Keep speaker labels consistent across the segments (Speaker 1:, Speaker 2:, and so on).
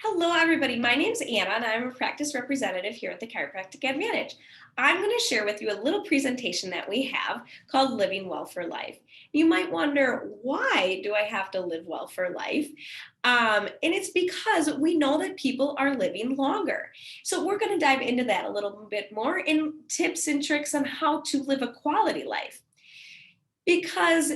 Speaker 1: Hello, everybody. My name's Anna, and I'm a practice representative here at the Chiropractic Advantage. I'm going to share with you a little presentation that we have called Living Well for Life. You might wonder, why do I have to live well for life? And it's because we know that people are living longer. So we're going to dive into that a little bit more in tips and tricks on how to live a quality life. Because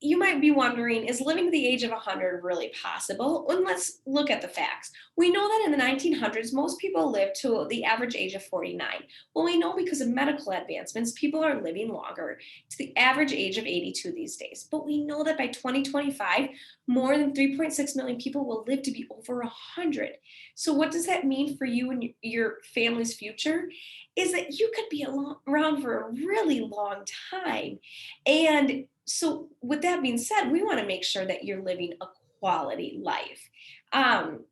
Speaker 1: you might be wondering, is living to the age of 100 really possible? And let's look at the facts. We know that in the 1900s, most people lived to the average age of 49. Well, we know because of medical advancements, people are living longer to the average age of 82 these days. But we know that by 2025, more than 3.6 million people will live to be over 100. So, what does that mean for you and your family's future? Is that you could be around for a really long time. And so, with that being said, we want to make sure that you're living a quality life. Um,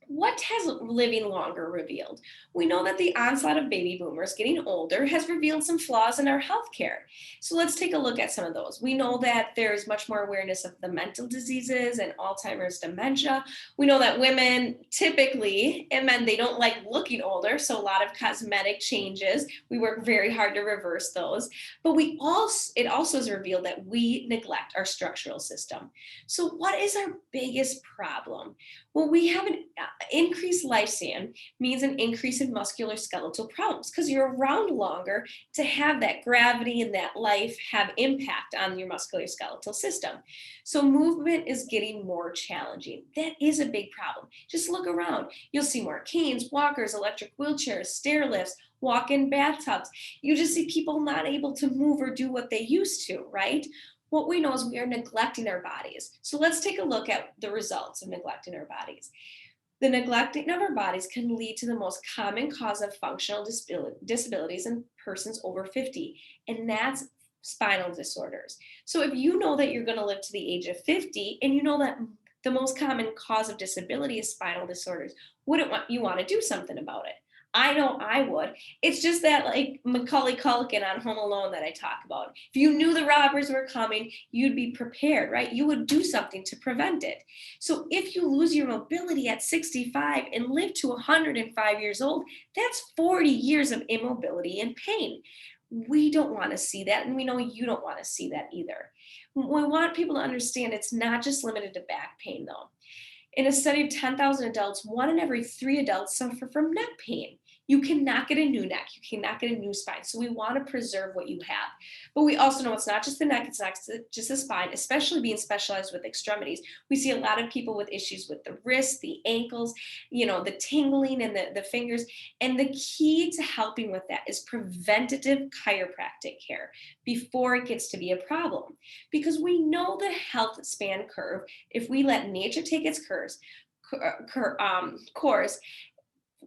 Speaker 1: what has living longer revealed? We know that the onslaught of baby boomers getting older has revealed some flaws in our healthcare. So let's take a look at some of those. We know that there's much more awareness of the mental diseases and Alzheimer's dementia. We know that women typically, and men, they don't like looking older. So a lot of cosmetic changes. We work very hard to reverse those. But it also has revealed that we neglect our structural system. So what is our biggest problem? Well, we have an increased lifespan means an increase in musculoskeletal problems because you're around longer to have that gravity and that life have impact on your musculoskeletal system. So movement is getting more challenging. That is a big problem. Just look around. You'll see more canes, walkers, electric wheelchairs, stair lifts, walk-in bathtubs. You just see people not able to move or do what they used to, right? What we know is we are neglecting our bodies. So let's take a look at the results of neglecting our bodies. The neglecting of our bodies can lead to the most common cause of functional disabilities in persons over 50, and that's spinal disorders. So if you know that you're going to live to the age of 50 and you know that the most common cause of disability is spinal disorders, wouldn't you want to do something about it? I know I would. It's just that, like Macaulay Culkin on Home Alone that I talk about. If you knew the robbers were coming, you'd be prepared, right? You would do something to prevent it. So if you lose your mobility at 65 and live to 105 years old, that's 40 years of immobility and pain. We don't want to see that, and we know you don't want to see that either. We want people to understand it's not just limited to back pain, though. In a study of 10,000 adults, 1 in every 3 adults suffer from neck pain. You cannot get a new neck. You cannot get a new spine. So we want to preserve what you have. But we also know it's not just the neck, it's not just the spine, especially being specialized with extremities. We see a lot of people with issues with the wrists, the ankles, the tingling and the fingers. And the key to helping with that is preventative chiropractic care before it gets to be a problem. Because we know the health span curve, if we let nature take its course,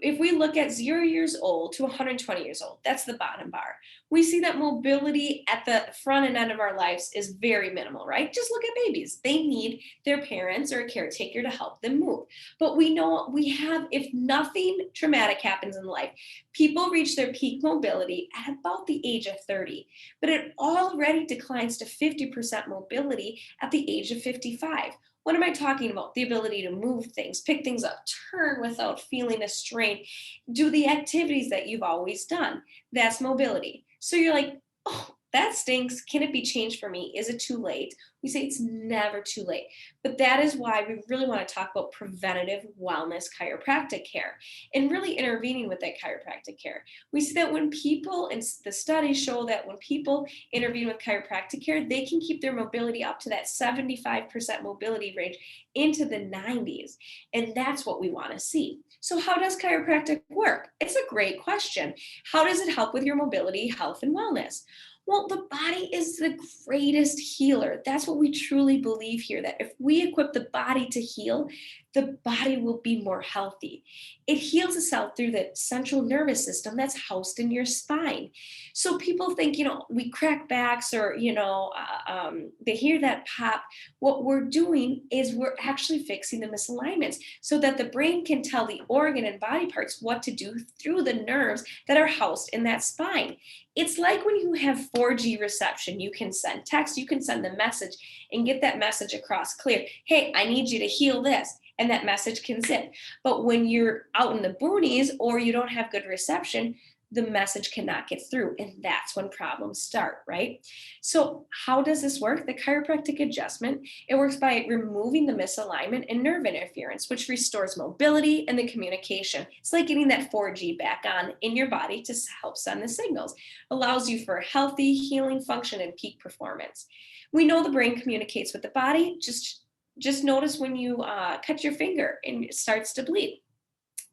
Speaker 1: if we look at 0 years old to 120 years old, that's the bottom bar. We see that mobility at the front and end of our lives is very minimal, right? Just look at babies. They need their parents or a caretaker to help them move. But we know if nothing traumatic happens in life, people reach their peak mobility at about the age of 30. But it already declines to 50% mobility at the age of 55. What am I talking about? The ability to move things, pick things up, turn without feeling a strain, do the activities that you've always done. That's mobility. So you're like, oh, that stinks. Can it be changed for me? Is it too late? We say it's never too late. But that is why we really want to talk about preventative wellness chiropractic care and really intervening with that chiropractic care. We see that when people, and the studies show that when people intervene with chiropractic care, they can keep their mobility up to that 75% mobility range into the 90s. And that's what we want to see. So how does chiropractic work? It's a great question. How does it help with your mobility, health, and wellness? Well, the body is the greatest healer. That's what we truly believe here, that if we equip the body to heal, the body will be more healthy. It heals itself through the central nervous system that's housed in your spine. So people think, we crack backs or, they hear that pop. What we're doing is we're actually fixing the misalignments so that the brain can tell the organ and body parts what to do through the nerves that are housed in that spine. It's like when you have 4G reception, you can send text, you can send the message and get that message across clear. Hey, I need you to heal this. and that message can zip. But when you're out in the boonies or you don't have good reception, the message cannot get through. And that's when problems start, right? So, how does this work? The chiropractic adjustment, it works by removing the misalignment and nerve interference, which restores mobility and the communication. It's like getting that 4G back on in your body to help send the signals. Allows you for healthy, healing function and peak performance. We know the brain communicates with the body. Just notice when you cut your finger and it starts to bleed.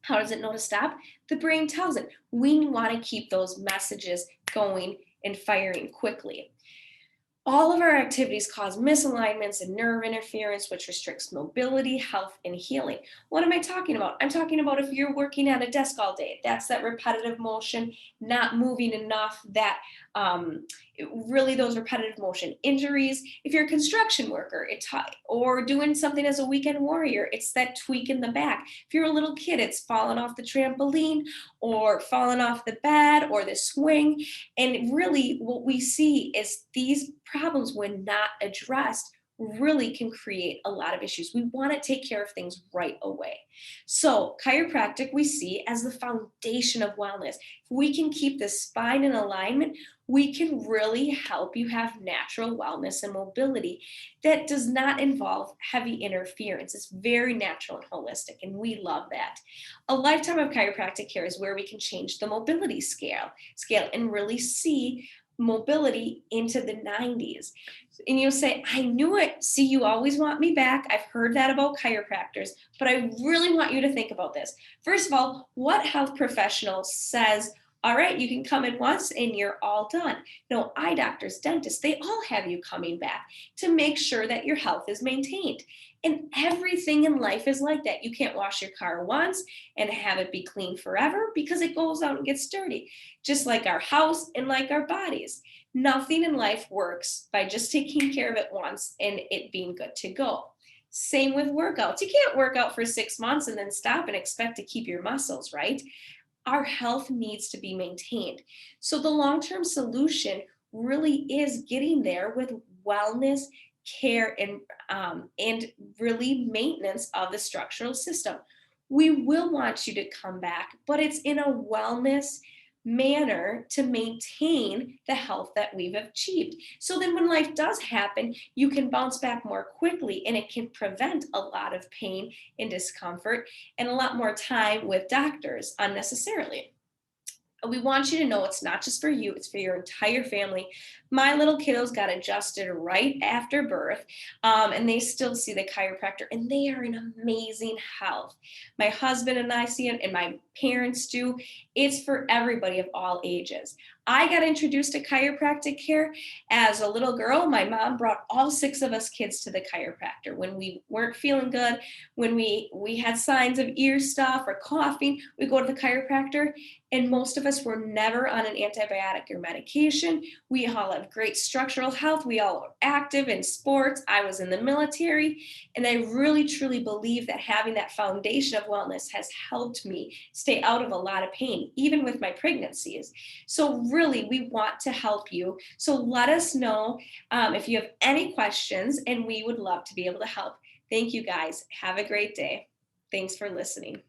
Speaker 1: How does it know to stop? The brain tells it. We want to keep those messages going and firing quickly. All of our activities cause misalignments and nerve interference, which restricts mobility, health, and healing. What am I talking about? I'm talking about if you're working at a desk all day, that's that repetitive motion, not moving enough, that really those repetitive motion injuries. If you're a construction worker, or doing something as a weekend warrior, it's that tweak in the back. If you're a little kid, it's falling off the trampoline or falling off the bed or the swing. And really, what we see is these problems, when not addressed, really can create a lot of issues. We want to take care of things right away. So, chiropractic we see as the foundation of wellness. If we can keep the spine in alignment, we can really help you have natural wellness and mobility that does not involve heavy interference. It's very natural and holistic, and we love that. A lifetime of chiropractic care is where we can change the mobility scale and really see mobility into the 90s. And you'll say, I knew it. See, you always want me back. I've heard that about chiropractors, but I really want you to think about this. First of all, what health professional says, all right, you can come in once and you're all done? No, eye doctors, dentists, they all have you coming back to make sure that your health is maintained. And everything in life is like that. You can't wash your car once and have it be clean forever because it goes out and gets dirty, just like our house and like our bodies. Nothing in life works by just taking care of it once and it being good to go. Same with workouts. You can't work out for 6 months and then stop and expect to keep your muscles, right? Our health needs to be maintained. So the long-term solution really is getting there with wellness care and really maintenance of the structural system. We will want you to come back, but it's in a wellness manner to maintain the health that we've achieved. So then when life does happen, you can bounce back more quickly and it can prevent a lot of pain and discomfort and a lot more time with doctors unnecessarily. We want you to know it's not just for you, it's for your entire family. My little kiddos got adjusted right after birth, and they still see the chiropractor, and they are in amazing health. My husband and I see it, and my parents do. It's for everybody of all ages. I got introduced to chiropractic care as a little girl. My mom brought all 6 of us kids to the chiropractor when we weren't feeling good, when we had signs of ear stuff or coughing. We go to the chiropractor, and most of us were never on an antibiotic or medication. We all have great structural health. We all are active in sports. I was in the military, and I really truly believe that having that foundation of wellness has helped me stay out of a lot of pain, even with my pregnancies. So really, we want to help you. So let us know if you have any questions, and we would love to be able to help. Thank you guys. Have a great day. Thanks for listening.